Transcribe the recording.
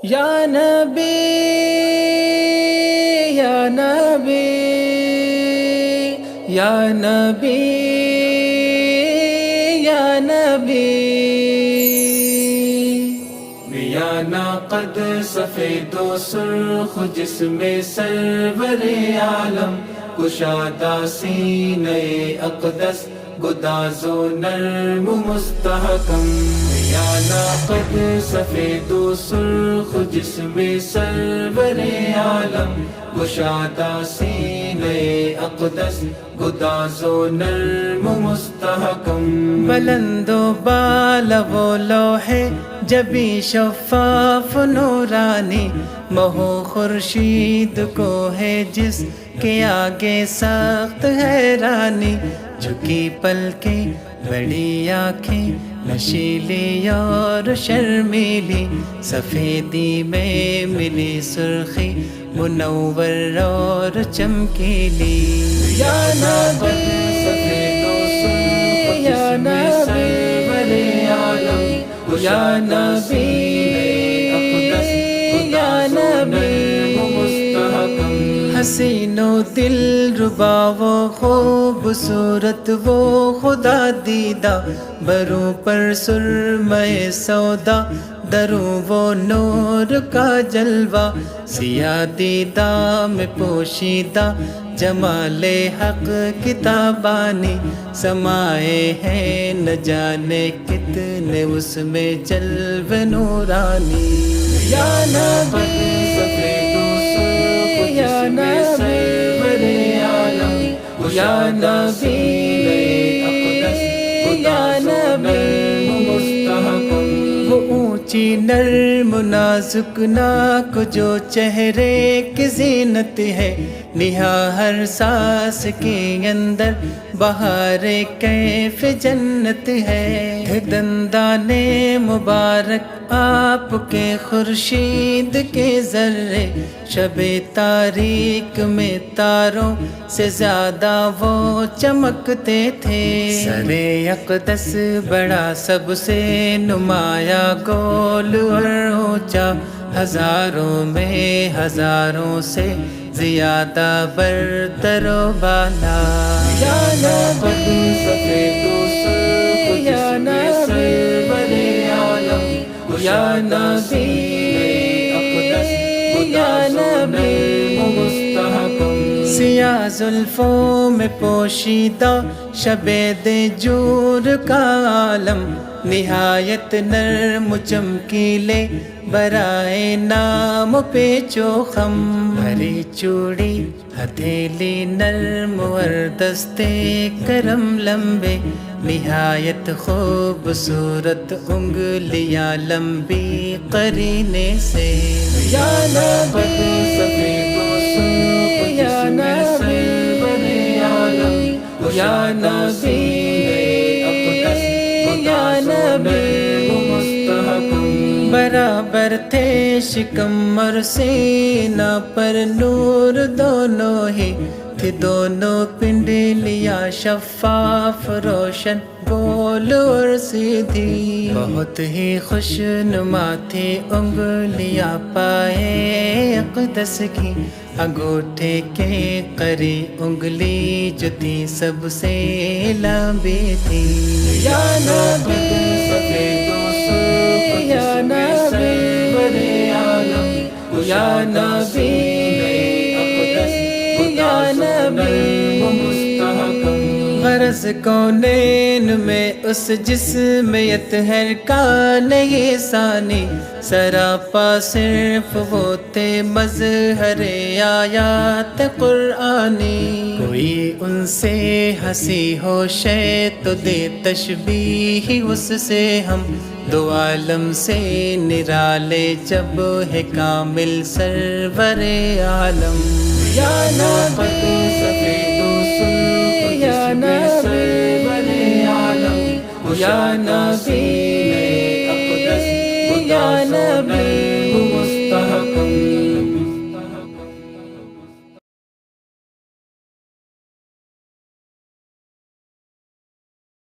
یا نبی یا نبی یا نبی یا نبی میانہ قد سفید و سرخ جسم سرور عالم کشادہ سینہ اقدس گداز و نرم مستحکم میانہ قد سفید و سرخ جسم سرور عالم گشادہ سینہ اقدس گداز و نرم مستحکم بلند و بالا وہ لوح جبی شفاف نورانی مہو خورشید کو ہے جس کے آگے سخت حیرانی جھکی پلکیں بڑی آنکھیں نشیلی اور شرمیلی سفیدی میں ملی سرخی منور اور چمکیلی یا نبی یا نبی یا نبی یا نبی حسین و دل ربا وہ خوبصورت وہ خدا دیدہ بروں پر سرمہ سودا دروں وہ نور کا جلوہ سیاہ دیدہ میں پوشیدہ جمال حق کتابانی سمائے ہیں نہ جانے کتنے اس میں جلوے نورانی یا نبی یا نبی یا نبی یا نبی وہ اونچی نرم نازک ناک جو چہرے کی زینت ہے نہا ہر سانس کے اندر بہار کیف جنت ہے دندان مبارک آپ کے خورشید کے ذرے شب تاریک میں تاروں سے زیادہ وہ چمکتے تھے سر اقدس بڑا سب سے نمایاں گول اور اونچا ہزاروں میں ہزاروں سے زیادہ برتر و بالا یا نبی یا نبی یا نبی یا نبی سیاہ زلفوں میں پوشیدہ شب دجور کا عالم نہایت نرم چمکیلے برائے نام پیچو خم بھری چوڑی ہتھیلی نرم اور دستے کرم لمبے نہایت خوبصورت انگلیاں لمبی قرینے سے یا نبی یا نبی یا نبی یا نبی برابر تھے شکم اور سینہ پر نور دونوں ہی تھی دونوں پنڈلیاں شفاف روشن گول اور سیدھی بہت ہی خوش نما تھی انگلیاں پائے اقدس کی انگوٹھے کے قری انگلی جو تھی سب سے لمبی تھی یا نبی یا نبی یا نبی یا نبی غرض کونین میں اس جسمیت کا نہیں ثانی سراپا صرف وہ تھے مظہر آیات قرآنی کوئی ان سے ہنسی ہو شے تو دے تشبیہ اس سے ہم دو عالم سے نرالے جب ہے کامل سرور عالم یا نبی یا نبی یا نبی